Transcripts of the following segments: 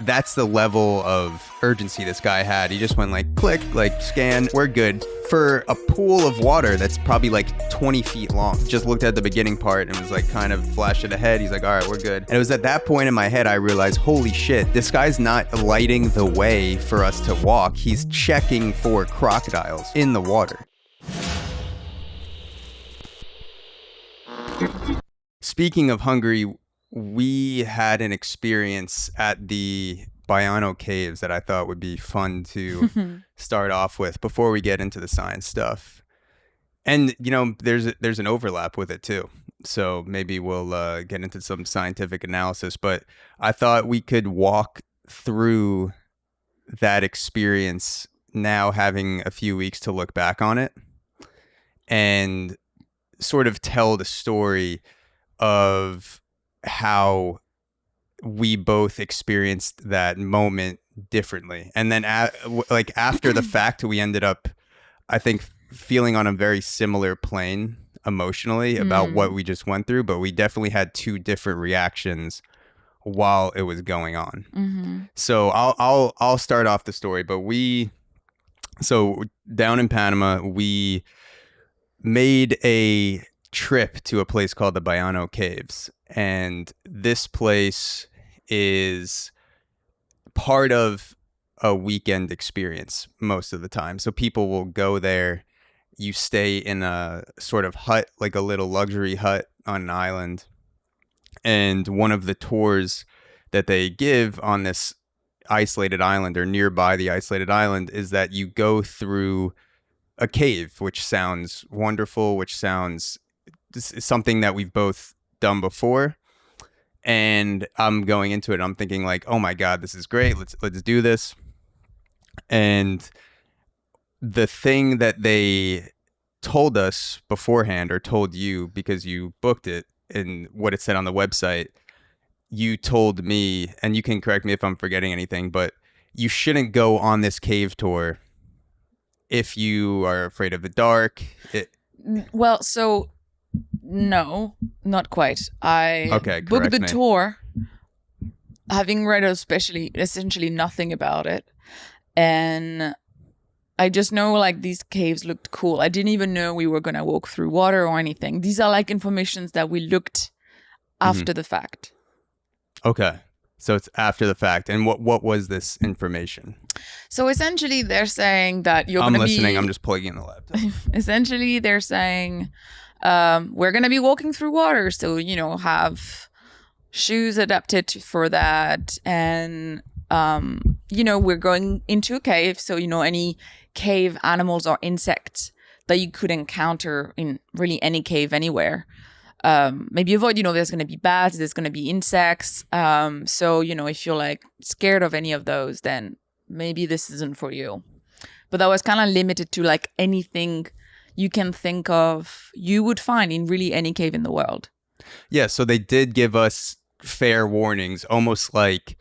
That's the level of urgency this guy had. He just went like, click, like scan, we're good. For a pool of water that's probably like 20 feet long. Just looked at the beginning part and was like kind of flashed it ahead. He's like, all right, we're good. And it was at that point in my head I realized, holy shit, this guy's not lighting the way for us to walk. He's checking for crocodiles in the water. Speaking of Hungary, we had an experience at the Baiano Caves that I thought would be fun to start off with before we get into the science stuff. And, you know, there's an overlap with it too. So maybe we'll get into some scientific analysis. But I thought we could walk through that experience now, having a few weeks to look back on it and sort of tell the story of how we both experienced that moment differently. And then like after the fact, we ended up, I think, feeling on a very similar plane emotionally about what we just went through, but we definitely had two different reactions while it was going on. So I'll start off the story, but so down in Panama, we made a trip to a place called the Baiano Caves. And this place is part of a weekend experience most of the time. So people will go there. You stay in a sort of hut, like a little luxury hut on an island. And one of the tours that they give on this isolated island or nearby the isolated island is that you go through a cave, which sounds wonderful, which sounds something that we've both done before. And I'm going into it, I'm thinking like, oh my God, this is great. Let's do this. And the thing that they told us beforehand, or told you because you booked it and what it said on the website, you told me, and you can correct me if I'm forgetting anything, but you shouldn't go on this cave tour if you are afraid of the dark. Well, so no, not quite. I booked the tour, having read essentially nothing about it. And I just know like these caves looked cool. I didn't even know we were going to walk through water or anything. These are like informations that we looked after the fact. Okay. So it's after the fact. And what was this information? So essentially they're saying that you're going to be... I'm listening. I'm just plugging in the laptop. Essentially they're saying... we're going to be walking through water, so, you know, have shoes adapted for that. And, you know, we're going into a cave. So, you know, any cave animals or insects that you could encounter in really any cave anywhere. Maybe avoid, you know, there's going to be bats, there's going to be insects. So, you know, if you're like scared of any of those, then maybe this isn't for you. But that was kind of limited to like anything you can think of you would find in really any cave in the world. Yeah, so they did give us fair warnings, almost like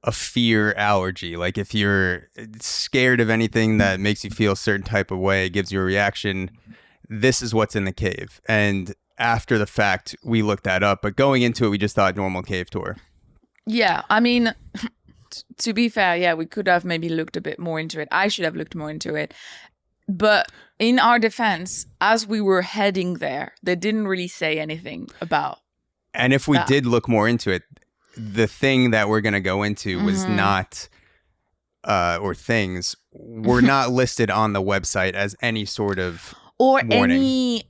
a fear allergy. Like if you're scared of anything that makes you feel a certain type of way, gives you a reaction, this is what's in the cave. And after the fact, we looked that up. But going into it, we just thought normal cave tour. Yeah, I mean, to be fair, yeah, we could have maybe looked a bit more into it. I should have looked more into it. But in our defense, as we were heading there, they didn't really say anything about. And if we did look more into it, the thing that we're going to go into was not, or things were not listed on the website as any sort of or warning.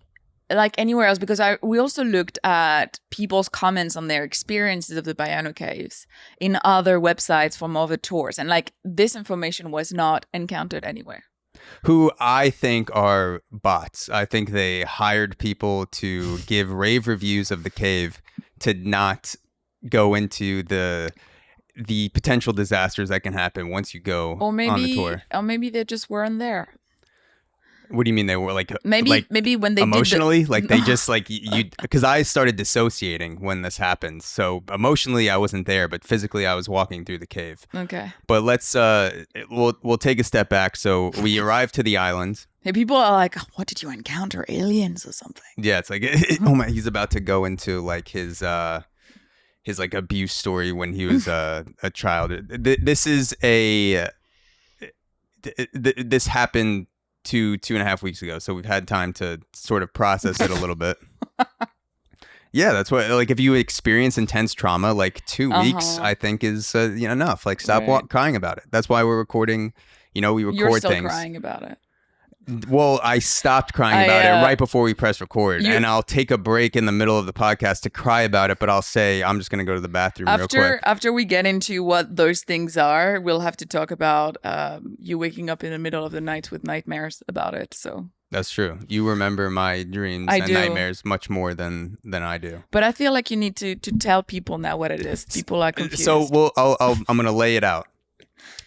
Anywhere else, because we also looked at people's comments on their experiences of the Baiano Caves in other websites from other tours. And like this information was not encountered anywhere. Who I think are bots. I think they hired people to give rave reviews of the cave to not go into the potential disasters that can happen once you go on the tour. Or maybe they just weren't there. What do you mean they were like maybe when they emotionally like they just like you, because I started dissociating when this happened. So emotionally I wasn't there, but physically I was walking through the cave. Okay. But let's we'll take a step back. So we arrived to the island. Hey, people are like, what did you encounter? Aliens or something? Yeah, it's like oh my, he's about to go into like his his like abuse story when he was a child. This happened 2.5 weeks ago, so we've had time to sort of process it a little bit. Yeah, that's what, like, if you experience intense trauma, like 2 weeks, I think is enough. Like, stop crying about it. That's why we're recording. We record You're still things. crying about it. Well, I stopped crying about it right before we press record, and I'll take a break in the middle of the podcast to cry about it, but I'll say I'm just going to go to the bathroom real quick. After we get into what those things are, we'll have to talk about you waking up in the middle of the night with nightmares about it. So that's true. You remember my dreams and nightmares much more than I do. But I feel like you need to tell people now what it is. People are confused. So I'm going to lay it out.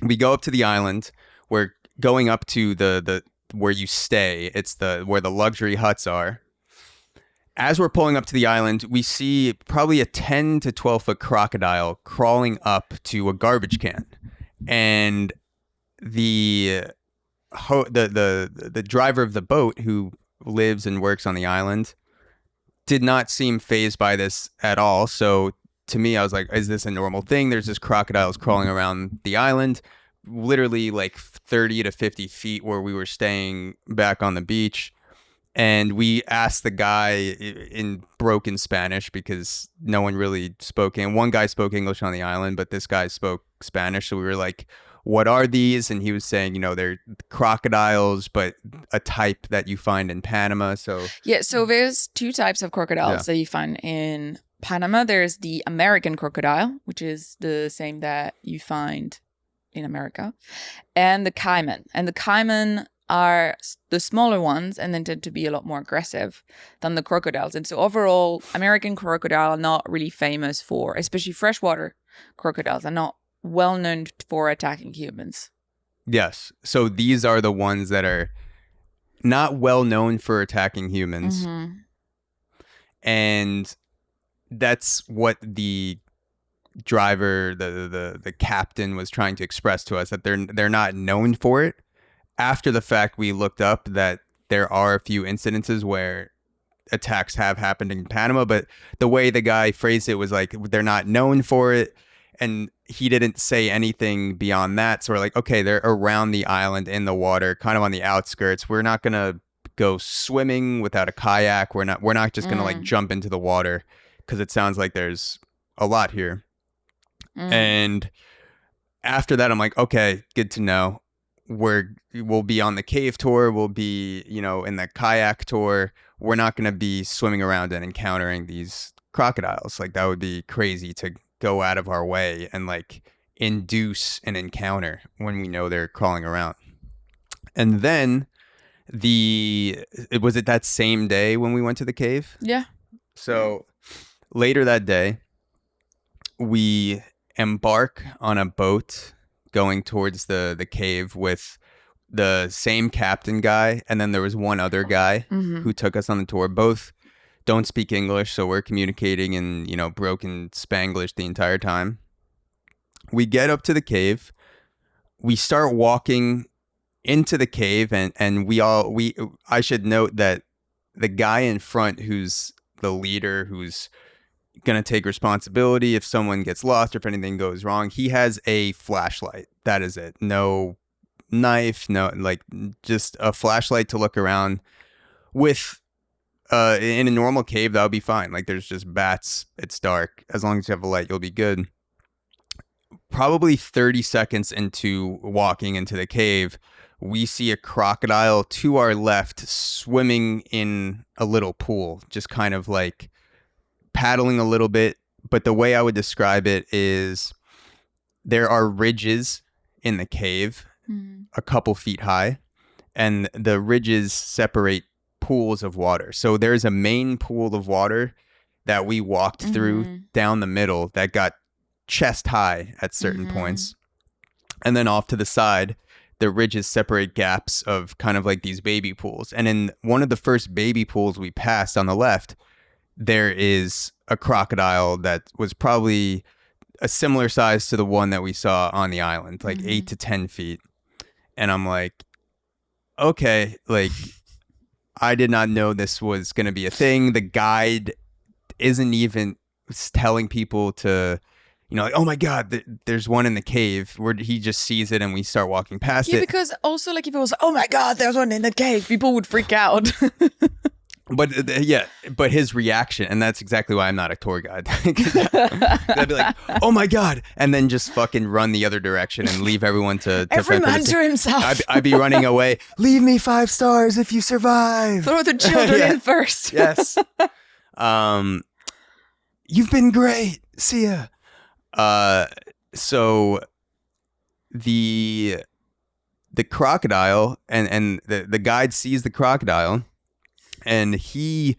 We go up to the island. We're going up to the where you stay. It's where the luxury huts are. As we're pulling up to the island, we see probably a 10 to 12 foot crocodile crawling up to a garbage can, and the driver of the boat, who lives and works on the island, did not seem fazed by this at all. So to me, I was like, is this a normal thing? There's this crocodiles crawling around the island, literally like 30 to 50 feet where we were staying back on the beach. And we asked the guy in broken Spanish, because no one really spoke. And one guy spoke English on the island, but this guy spoke Spanish. So we were like, what are these? And he was saying, they're crocodiles, but a type that you find in Panama. So there's two types of crocodiles that you find in Panama. There's the American crocodile, which is the same that you find in America, and the caiman. And the caiman are the smaller ones, and then tend to be a lot more aggressive than the crocodiles. And so overall, American crocodile are not really famous for, especially freshwater crocodiles, are not well known for attacking humans. Yes. So these are the ones that are not well known for attacking humans. Mm-hmm. And that's what the driver, the captain, was trying to express to us, that they're not known for it. After the fact, we looked up that there are a few incidences where attacks have happened in Panama, but the way the guy phrased it was like, they're not known for it. And he didn't say anything beyond that. So we're like, okay, they're around the island in the water, kind of on the outskirts. We're not going to go swimming without a kayak. We're not just going to like jump into the water, because it sounds like there's a lot here. And after that, I'm like, okay, good to know. We'll be on the cave tour. We'll be, in the kayak tour. We're not going to be swimming around and encountering these crocodiles. Like, that would be crazy to go out of our way and like induce an encounter when we know they're crawling around. And then was it that same day when we went to the cave? Yeah. So later that day, we embark on a boat going towards the cave with the same captain guy, and then there was one other guy who took us on the tour. Both don't speak English, so we're communicating in broken Spanglish the entire time. We get up to the cave. We start walking into the cave, and I should note that the guy in front, who's the leader, who's gonna take responsibility if someone gets lost or if anything goes wrong, he has a flashlight. That is it. No knife, no, like, just a flashlight to look around with. In a normal cave, that would be fine. Like, there's just bats. It's dark. As long as you have a light, you'll be good. Probably 30 seconds into walking into the cave, we see a crocodile to our left swimming in a little pool, just kind of like paddling a little bit. But the way I would describe it is there are ridges in the cave, a couple feet high, and the ridges separate pools of water. So there's a main pool of water that we walked through down the middle that got chest high at certain points. And then off to the side, the ridges separate gaps of kind of like these baby pools. And in one of the first baby pools we passed on the left, there is a crocodile that was probably a similar size to the one that we saw on the island, like 8 to 10 feet. And I'm like, okay, like, I did not know this was going to be a thing. The guide isn't even telling people to, like, oh my God, there's one in the cave, where he just sees it and we start walking past it. Yeah, because also like if it was, oh my God, there's one in the cave, people would freak out. But but his reaction, and that's exactly why I'm not a tour guide. I'd be like, oh my God, and then just fucking run the other direction and leave everyone to every man to himself. I'd be running away. Leave me 5 stars if you survive. Throw the children in first. Yes. You've been great. See ya. So the crocodile and the guide sees the crocodile, and he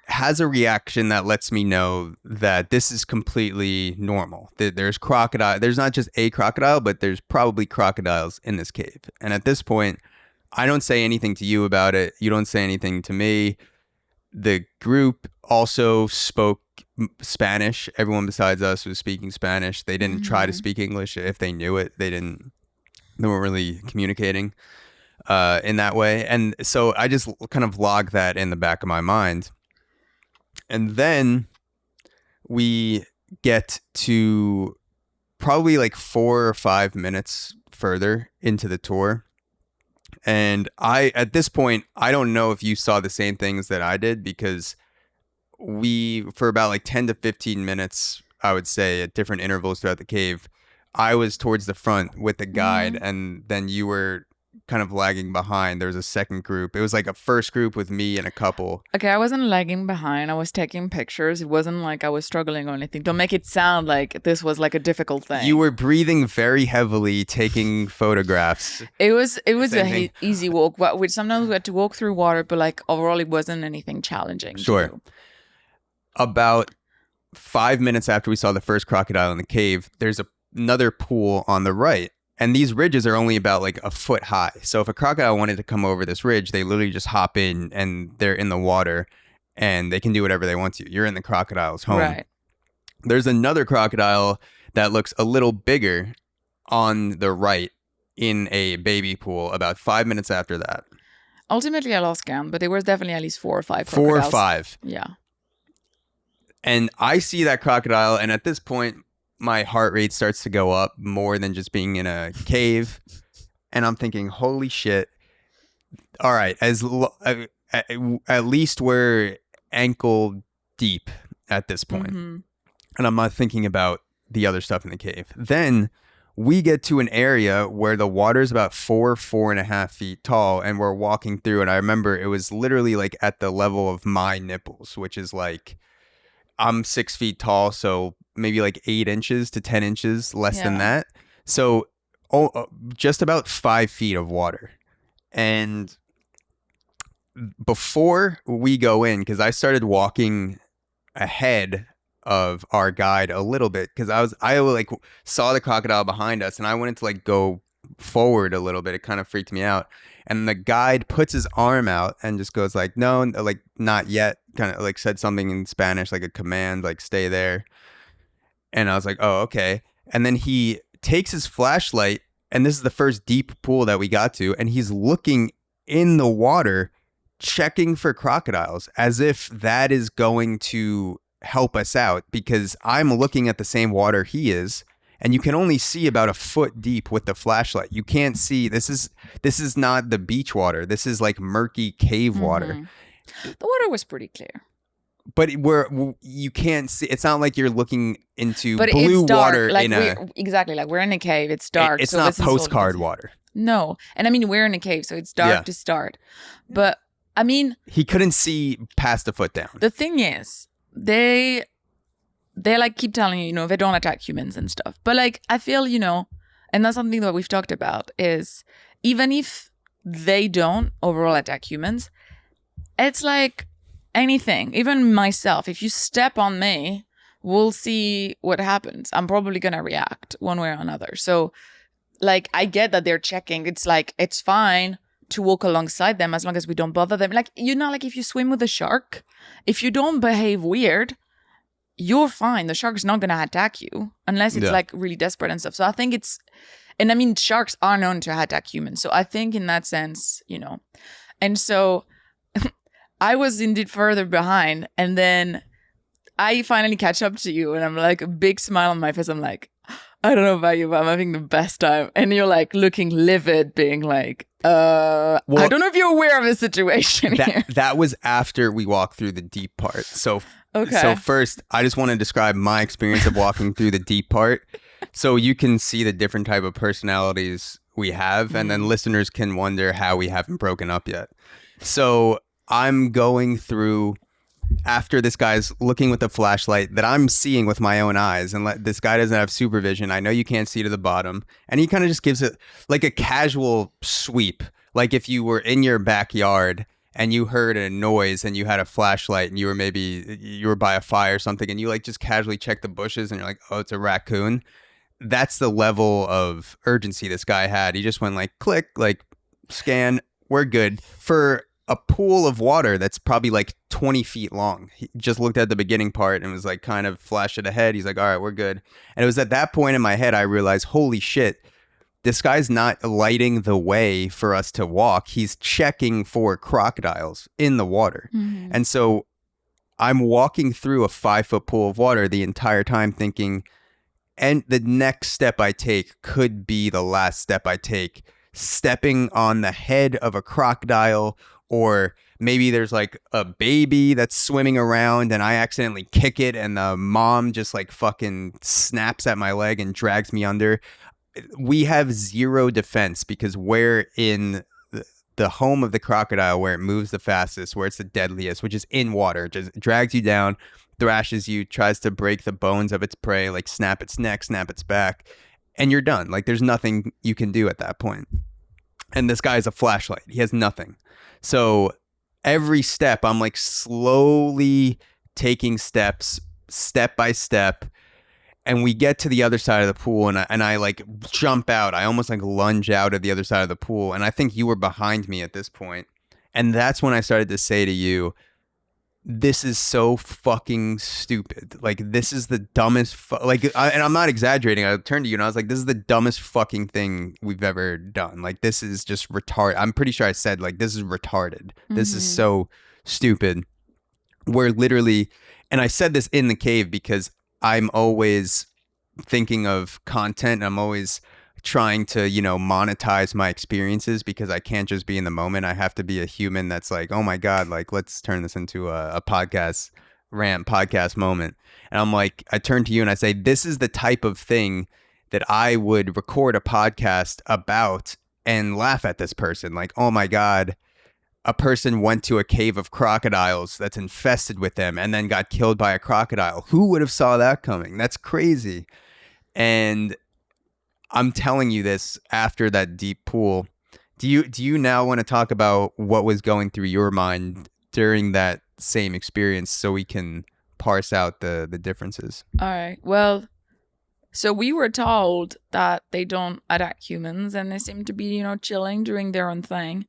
has a reaction that lets me know that this is completely normal. There's crocodile. There's not just a crocodile, but there's probably crocodiles in this cave. And at this point, I don't say anything to you about it. You don't say anything to me. The group also spoke Spanish. Everyone besides us was speaking Spanish. They didn't try to speak English. If they knew it, they weren't really communicating in that way. And so I just kind of log that in the back of my mind. And then we get to probably like 4 or 5 minutes further into the tour. And at this point, I don't know if you saw the same things that I did, because for about like 10 to 15 minutes, I would say, at different intervals throughout the cave, I was towards the front with the guide, and then you were kind of lagging behind. There was a second group. It was like a first group with me and a couple. Okay, I wasn't lagging behind. I was taking pictures. It wasn't like I was struggling or anything. Don't make it sound like this was like a difficult thing. You were breathing very heavily, taking photographs. It was a easy walk, but sometimes we had to walk through water, but like overall it wasn't anything challenging. Sure. About 5 minutes after we saw the first crocodile in the cave, there's another pool on the right. And these ridges are only about like a foot high. So if a crocodile wanted to come over this ridge, they literally just hop in and they're in the water and they can do whatever they want to. You're in the crocodile's home. Right. There's another crocodile that looks a little bigger on the right in a baby pool about 5 minutes after that. Ultimately, I lost count, but there was definitely at least 4 or 5 crocodiles. 4 or 5. Yeah. And I see that crocodile, and at this point, my heart rate starts to go up more than just being in a cave. And I'm thinking, holy shit. All right, at least we're ankle deep at this point. Mm-hmm. And I'm not thinking about the other stuff in the cave. Then we get to an area where the water is about 4.5 feet tall, and we're walking through. And I remember it was literally like at the level of my nipples, which is like, I'm 6 feet tall, so maybe like 8 inches to 10 inches less than that. So just about 5 feet of water. And before we go in, because I started walking ahead of our guide a little bit, because I like saw the crocodile behind us, and I wanted to like go forward a little bit. It kind of freaked me out. And the guide puts his arm out and just goes like, no, like not yet. Kind of like said something in Spanish, like a command, like stay there. And I was like, oh, okay. And then he takes his flashlight, and this is the first deep pool that we got to, and he's looking in the water, checking for crocodiles, as if that is going to help us out, because I'm looking at the same water he is, and you can only see about a foot deep with the flashlight. You can't see. This is not the beach water. This is like murky cave water. The water was pretty clear. But you can't see. It's not like you're looking into but blue it's dark. water like exactly. Like we're in a cave. It's dark. It's not postcard water. No, and I mean we're in a cave, so it's dark to start. But I mean, he couldn't see past a foot down. The thing is, they like keep telling you, they don't attack humans and stuff. But like I feel, and that's something that we've talked about, is even if they don't overall attack humans, it's like anything, even myself, if you step on me, we'll see what happens. I'm probably going to react one way or another. So like, I get that they're checking. It's like, it's fine to walk alongside them as long as we don't bother them. Like, like if you swim with a shark, if you don't behave weird, you're fine. The shark's not going to attack you unless it's like really desperate and stuff. So I think and I mean, sharks are known to attack humans. So I think in that sense, and so I was indeed further behind, and then I finally catch up to you and I'm like a big smile on my face. I'm like, I don't know about you, but I'm having the best time. And you're like looking livid, being like, I don't know if you're aware of the situation here. That was after we walked through the deep part. So okay. First, I just want to describe my experience of walking through the deep part so you can see the different type of personalities we have. And then listeners can wonder how we haven't broken up yet. So I'm going through... after this guy's looking with a flashlight that I'm seeing with my own eyes, and this guy doesn't have supervision. I know you can't see to the bottom. And he kind of just gives it like a casual sweep. Like if you were in your backyard and you heard a noise and you had a flashlight and you were by a fire or something and you like just casually check the bushes and you're like, oh, it's a raccoon. That's the level of urgency this guy had. He just went like click, like scan, we're good. For a pool of water that's probably like 20 feet long. He just looked at the beginning part and was like kind of flashed it ahead. He's like, all right, we're good. And it was at that point in my head, I realized, holy shit, this guy's not lighting the way for us to walk. He's checking for crocodiles in the water. Mm-hmm. And so I'm walking through a 5-foot pool of water the entire time thinking, and the next step I take could be the last step I take. Stepping on the head of a crocodile, or maybe there's like a baby that's swimming around and I accidentally kick it and the mom just like fucking snaps at my leg and drags me under. We have zero defense because we're in the home of the crocodile where it moves the fastest, where it's the deadliest, which is in water. It just drags you down, thrashes you, tries to break the bones of its prey, like snap its neck, snap its back, and you're done. Like there's nothing you can do at that point. And this guy has a flashlight. He has nothing. So every step, I'm like slowly taking steps, step by step. And we get to the other side of the pool and I like jump out. I almost like lunge out of the other side of the pool. And I think you were behind me at this point. And that's when I started to say to you, this is so fucking stupid. Like, this is the dumbest, and I'm not exaggerating. I turned to you and I was like, this is the dumbest fucking thing we've ever done. Like, this is just retarded. I'm pretty sure I said, like, this is retarded. Mm-hmm. This is so stupid. We're literally, and I said this in the cave because I'm always thinking of content. I'm always trying to, monetize my experiences because I can't just be in the moment. I have to be a human that's like, oh my God, like, let's turn this into a podcast moment. And I'm like, I turn to you and I say, this is the type of thing that I would record a podcast about and laugh at this person. Like, oh my God, a person went to a cave of crocodiles that's infested with them and then got killed by a crocodile. Who would have saw that coming? That's crazy. And I'm telling you this after that deep pool. Do you now want to talk about what was going through your mind during that same experience so we can parse out the differences? All right. Well, so we were told that they don't attack humans and they seem to be, chilling, doing their own thing.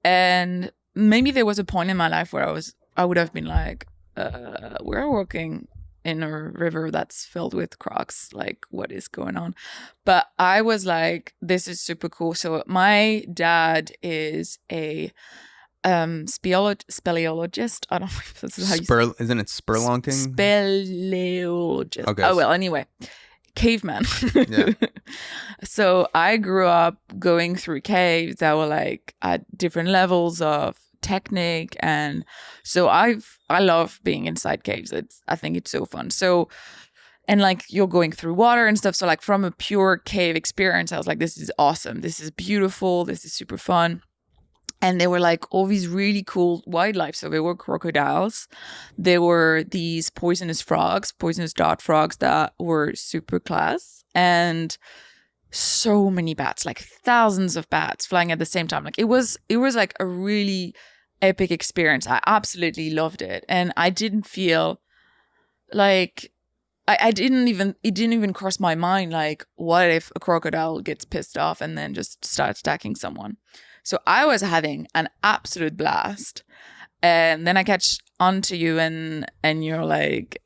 And maybe there was a point in my life where I would have been like, we're walking in a river that's filled with crocs. Like, what is going on? But I was like, this is super cool. So my dad is a speleologist. I don't know if this is how you say it. Isn't it spelunking? Speleologist. Okay. Oh, well, anyway. Caveman. Yeah. So I grew up going through caves that were like at different levels of technique, and so I love being inside caves. I think it's so fun. So, and like you're going through water and stuff. So like from a pure cave experience, I was like, this is awesome. This is beautiful. This is super fun. And there were like all these really cool wildlife. So there were crocodiles. There were these poisonous dart frogs that were super class. And so many bats, like thousands of bats flying at the same time. Like it was like a really epic experience. I absolutely loved it. And I didn't feel like it didn't even cross my mind like, what if a crocodile gets pissed off and then just starts attacking someone? So I was having an absolute blast. And then I catch on to you and you're like,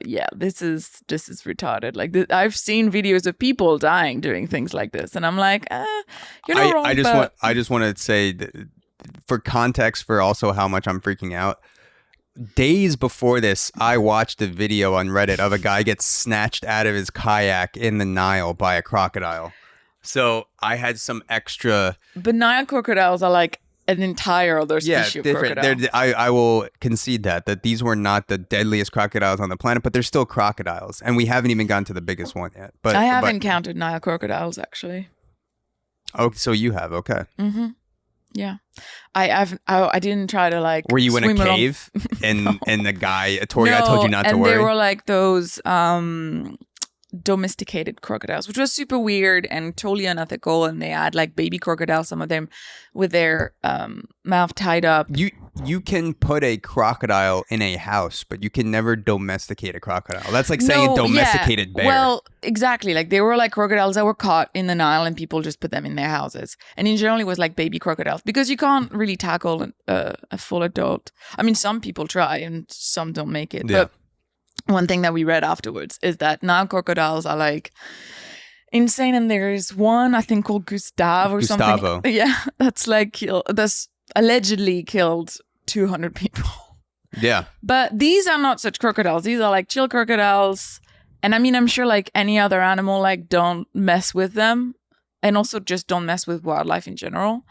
yeah, this is retarded. Like I've seen videos of people dying doing things like this. And I'm like, you're not wrong. I just want to say that for context for also how much I'm freaking out. days before this, I watched a video on Reddit of a guy gets snatched out of his kayak in the Nile by a crocodile. So I had some extra. But Nile crocodiles are like an entire other species of different. crocodile. I will concede that these were not the deadliest crocodiles on the planet, but they're still crocodiles, and we haven't even gotten to the biggest one yet. But I have encountered Nile crocodiles actually. Oh, so you have? Okay. Mm-hmm. Yeah, I didn't try to like. Were you in a cave and the guy, a tour guide, told you not to worry? And they were like those domesticated crocodiles, which was super weird and totally unethical. And they had like baby crocodiles, some of them with their mouth tied up. You can put a crocodile in a house, but you can never domesticate a crocodile. That's like saying a domesticated bear. Well, exactly. Like they were like crocodiles that were caught in the Nile and people just put them in their houses. And in general, it was like baby crocodiles because you can't really tackle a full adult. I mean, some people try and some don't make it. Yeah. But one thing that we read afterwards is that Nile crocodiles are like insane. And there's one, I think, called Gustavo. Something. Yeah. That's allegedly killed 200 people. Yeah. But these are not such crocodiles. These are like chill crocodiles. And I mean, I'm sure like any other animal, like don't mess with them. And also just don't mess with wildlife in general.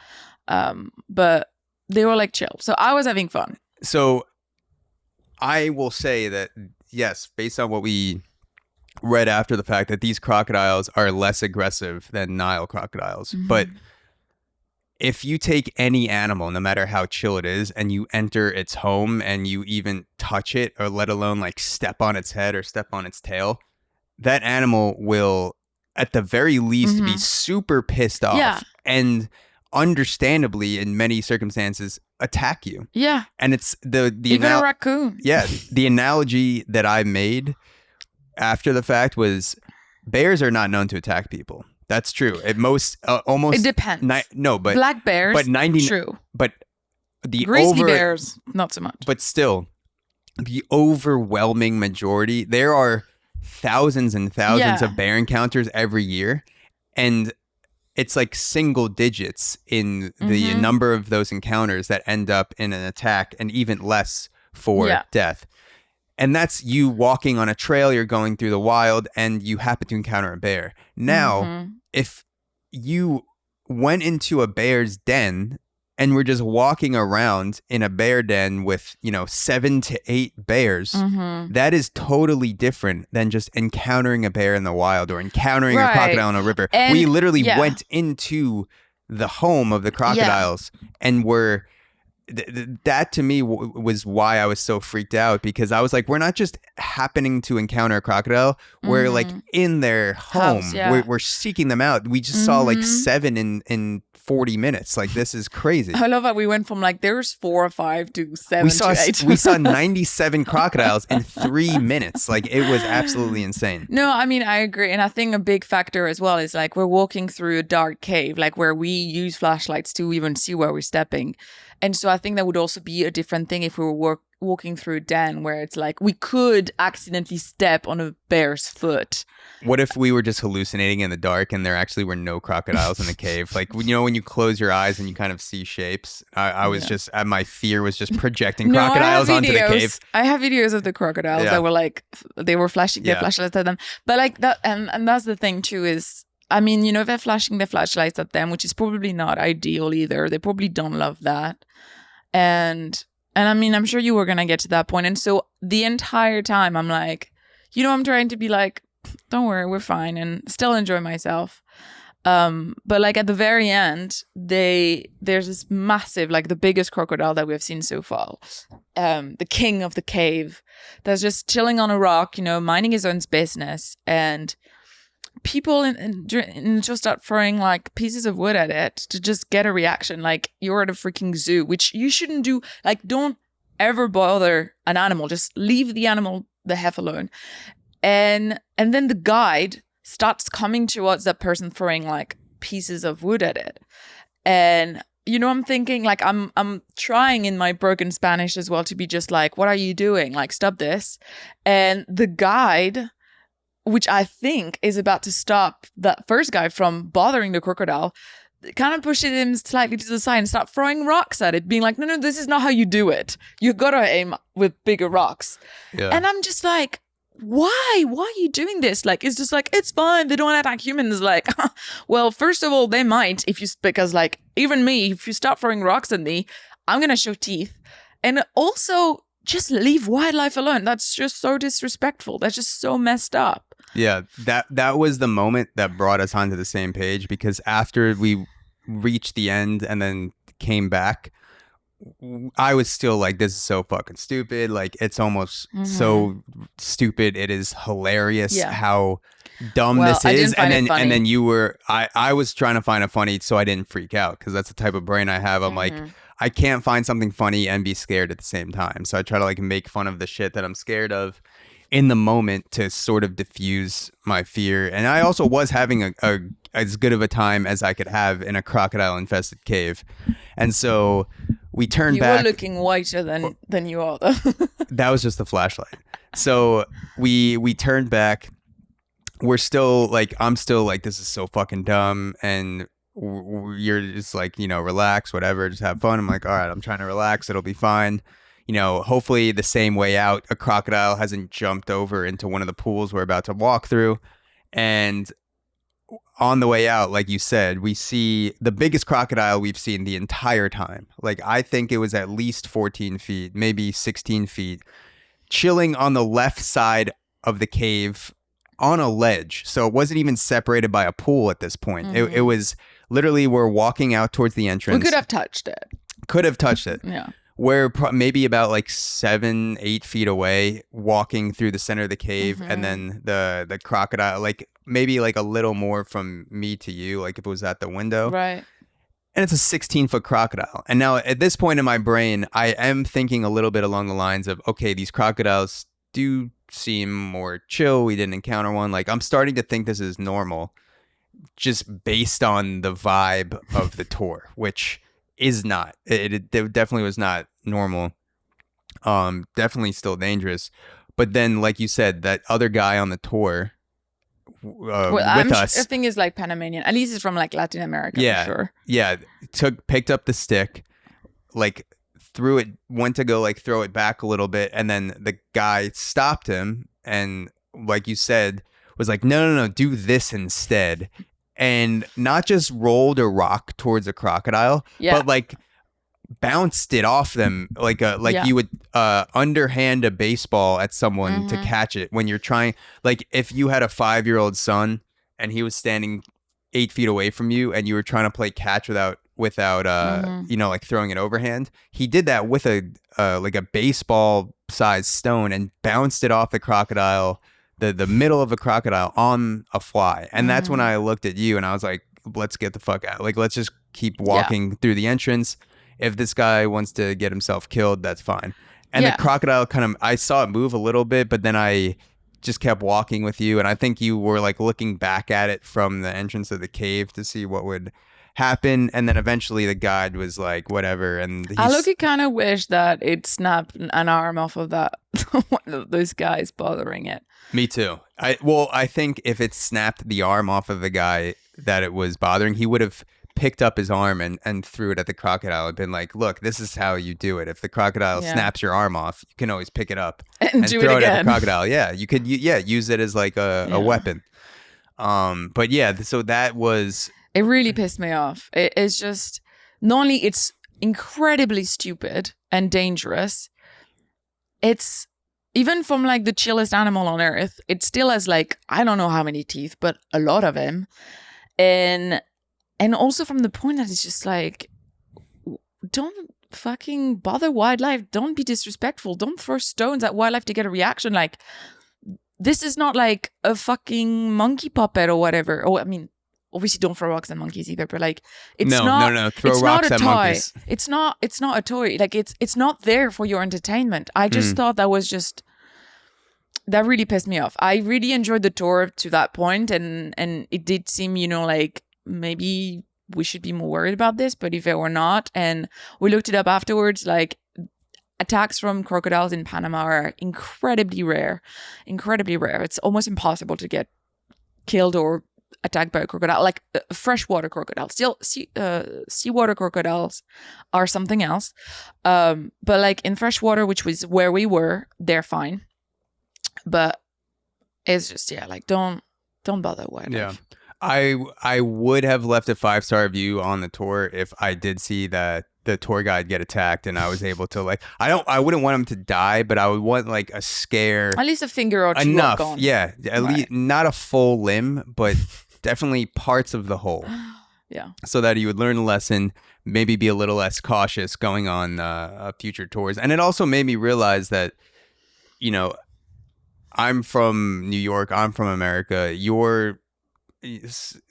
But they were like chill. So I was having fun. So I will say that, yes, based on what we read after the fact, that these crocodiles are less aggressive than Nile crocodiles. Mm-hmm. But if you take any animal, no matter how chill it is, and you enter its home and you even touch it, or let alone like step on its head or step on its tail, that animal will, at the very least, be super pissed off. Yeah. And understandably, in many circumstances, attack you. Yeah. And it's the even a raccoon. Yeah. The analogy that I made after the fact was bears are not known to attack people. That's true. At most, almost. It depends. But black bears. But 90. True. But the grizzly bears, not so much. But still, the overwhelming majority. There are thousands and thousands of bear encounters every year, and it's like single digits in the number of those encounters that end up in an attack, and even less for death. And that's you walking on a trail, you're going through the wild, and you happen to encounter a bear. Now, if you went into a bear's den and were just walking around in a bear den with, 7 to 8 bears, that is totally different than just encountering a bear in the wild or encountering a crocodile in a river. And we literally went into the home of the crocodiles and were... that to me was why I was so freaked out, because I was like, we're not just happening to encounter a crocodile. We're like in their home. We're seeking them out. We just saw like 7 in 40 minutes. Like, this is crazy. I love that we went from like there's 4 or 5 to 7 to 8. We saw 97 crocodiles in 3 minutes. Like, it was absolutely insane. No, I mean, I agree. And I think a big factor as well is like we're walking through a dark cave, like where we use flashlights to even see where we're stepping. And so I think that would also be a different thing if we were walking through a den where it's like we could accidentally step on a bear's foot. What if we were just hallucinating in the dark and there actually were no crocodiles in the cave? Like, when you close your eyes and you kind of see shapes. I was just, my fear was just projecting crocodiles onto the cave. I have videos of the crocodiles that were like, they were flashing their flashlights at them. But like that, and that's the thing too is, I mean, they're flashing their flashlights at them, which is probably not ideal either. They probably don't love that. And I mean, I'm sure you were going to get to that point. And so the entire time I'm like, I'm trying to be like, don't worry, we're fine, and still enjoy myself. But like at the very end, there's this massive, like the biggest crocodile that we've seen so far. The king of the cave that's just chilling on a rock, minding his own business, and people just start throwing like pieces of wood at it to just get a reaction. Like, you're at a freaking zoo, which you shouldn't do. Like, don't ever bother an animal. Just leave the animal the F alone. And then the guide starts coming towards that person throwing like pieces of wood at it. And I'm thinking, like, I'm trying in my broken Spanish as well to be just like, what are you doing? Like, stop this. And the guide, which I think is about to stop that first guy from bothering the crocodile, kind of pushing him slightly to the side and start throwing rocks at it, being like, no, this is not how you do it. You gotta aim with bigger rocks. Yeah. And I'm just like, why are you doing this? Like, it's just like, it's fine, they don't attack humans. Like, well, first of all, they might, because like, even me, if you start throwing rocks at me, I'm gonna show teeth. And also, just leave wildlife alone. That's just so disrespectful. That's just so messed up. Yeah, that was the moment that brought us onto the same page, because after we reached the end and then came back, I was still like, this is so fucking stupid. Like, it's almost so stupid. It is hilarious how dumb this is. And then you were, I was trying to find it funny so I didn't freak out, because that's the type of brain I have. I'm like, I can't find something funny and be scared at the same time. So I try to like make fun of the shit that I'm scared of in the moment to sort of diffuse my fear. And I also was having a as good of a time as I could have in a crocodile infested cave. And so we turned back. You were looking whiter than you are though. That was just the flashlight. So we turned back. We're still like, I'm still like, this is so fucking dumb. And you're just like, relax, whatever, just have fun. I'm like, all right, I'm trying to relax. It'll be fine. Hopefully the same way out, a crocodile hasn't jumped over into one of the pools we're about to walk through. And on the way out, like you said, we see the biggest crocodile we've seen the entire time. Like, I think it was at least 14 feet, maybe 16 feet, chilling on the left side of the cave on a ledge. So it wasn't even separated by a pool at this point. It was literally, we're walking out towards the entrance. We could have touched it. Yeah. We're maybe about like 7-8 feet away, walking through the center of the cave, and then the crocodile, like maybe like a little more from me to you, like if it was at the window. Right. And it's a 16-foot crocodile. And now at this point in my brain, I am thinking a little bit along the lines of, okay, these crocodiles do seem more chill. We didn't encounter one. Like, I'm starting to think this is normal, just based on the vibe of the tour, which is not. It definitely was not normal. Definitely still dangerous. But then, like you said, that other guy on the tour with us, I think is like Panamanian. At least it's from like Latin America. Yeah, for sure. Yeah. Picked up the stick, like threw it, went to go like throw it back a little bit, and then the guy stopped him and, like you said, was like, no, do this instead. And not just rolled a rock towards a crocodile, but like bounced it off them like you would underhand a baseball at someone to catch it when you're trying. Like, if you had a 5-year-old son and he was standing 8 feet away from you and you were trying to play catch without like throwing it overhand, he did that with a baseball sized stone and bounced it off the crocodile, the middle of a crocodile, on a fly. And that's when I looked at you and I was like, let's get the fuck out. Like, let's just keep walking through the entrance. If this guy wants to get himself killed, that's fine. And the crocodile I saw it move a little bit, but then I just kept walking with you. And I think you were like looking back at it from the entrance of the cave to see what would happen. And then eventually the guide was like, whatever. And I kind of wish that it snapped an arm off of that one of those guys bothering it. Me too. I think if it snapped the arm off of the guy that it was bothering, he would have picked up his arm and threw it at the crocodile and been like, look, this is how you do it. If the crocodile snaps your arm off, you can always pick it up and throw it at the crocodile. Yeah, you could use it as like a weapon. But yeah, so that was... It really pissed me off. It's just, not only it's incredibly stupid and dangerous, it's, even from like the chillest animal on earth, it still has like, I don't know how many teeth, but a lot of them. And also from the point that it's just like, don't fucking bother wildlife. Don't be disrespectful. Don't throw stones at wildlife to get a reaction. Like, this is not like a fucking monkey puppet or whatever. Oh, I mean, obviously don't throw rocks at monkeys either, but like, it's no, throw rocks at monkeys. It's not a toy. Like, it's not there for your entertainment. I just thought that really pissed me off. I really enjoyed the tour to that point, and it did seem, like, maybe we should be more worried about this, but if it were not, and we looked it up afterwards, like, attacks from crocodiles in Panama are incredibly rare. It's almost impossible to get killed or attacked by a crocodile, like a freshwater crocodile. Still, seawater crocodiles are something else. But like in freshwater, which was where we were, they're fine. But it's just, like don't bother wildlife. Yeah. I would have left a 5-star review on the tour if I did see that the tour guide get attacked and I was able to like, I wouldn't want him to die, but I would want like a scare. At least a finger or two enough. gone. Yeah. At least not a full limb, but definitely parts of the whole. Yeah. So that he would learn a lesson, maybe be a little less cautious going on future tours. And it also made me realize that, you know, I'm from New York. I'm from America. You're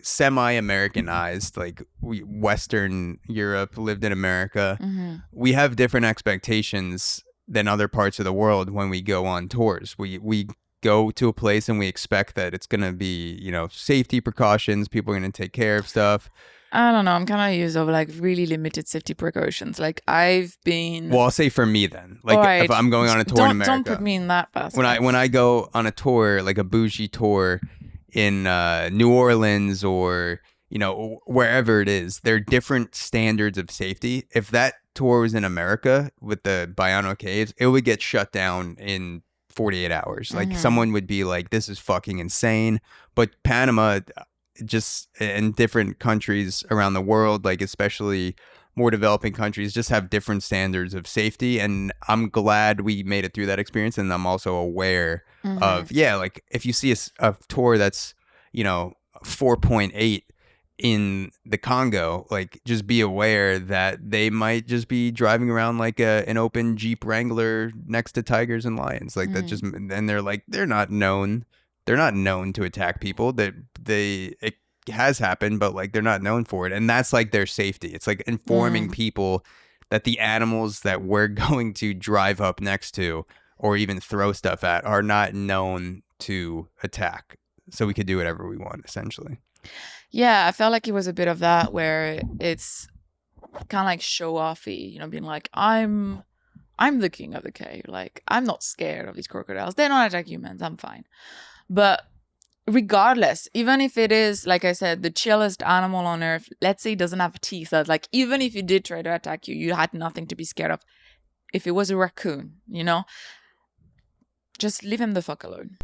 semi-Americanized, like Western Europe, lived in America. Mm-hmm. We have different expectations than other parts of the world when we go on tours. We go to a place and we expect that it's going to be, you know, safety precautions. People are going to take care of stuff. I don't know. I'm kind of used of like really limited safety precautions. Like I've been. Well, I'll say for me then. Like right. if I'm going on a tour in America. Don't put me in that basket. When I go on a tour, like a bougie tour in New Orleans or, you know, wherever it is, there are different standards of safety. If that tour was in America with the Baiano Caves, it would get shut down in 48 hours. Like someone would be like, this is fucking insane. But Panama, just in different countries around the world, like especially more developing countries, just have different standards of safety. And I'm glad we made it through that experience. And I'm also aware of, like if you see a tour that's, you know, 4.8 in the Congo, like just be aware that they might just be driving around like an open Jeep Wrangler next to tigers and lions. Like that just, and they're not known to attack people. It has happened, but like they're not known for it. And that's like their safety. It's like informing people that the animals that we're going to drive up next to or even throw stuff at are not known to attack. So we could do whatever we want, essentially. Yeah, I felt like it was a bit of that where it's kind of like show offy, you know, being like, I'm the king of the cave. Like, I'm not scared of these crocodiles. They don't attack humans. I'm fine. But regardless, even if it is, like I said, the chillest animal on earth, let's say it doesn't have teeth, that like even if it did try to attack you, you had nothing to be scared of. If it was a raccoon, you know, just leave him the fuck alone.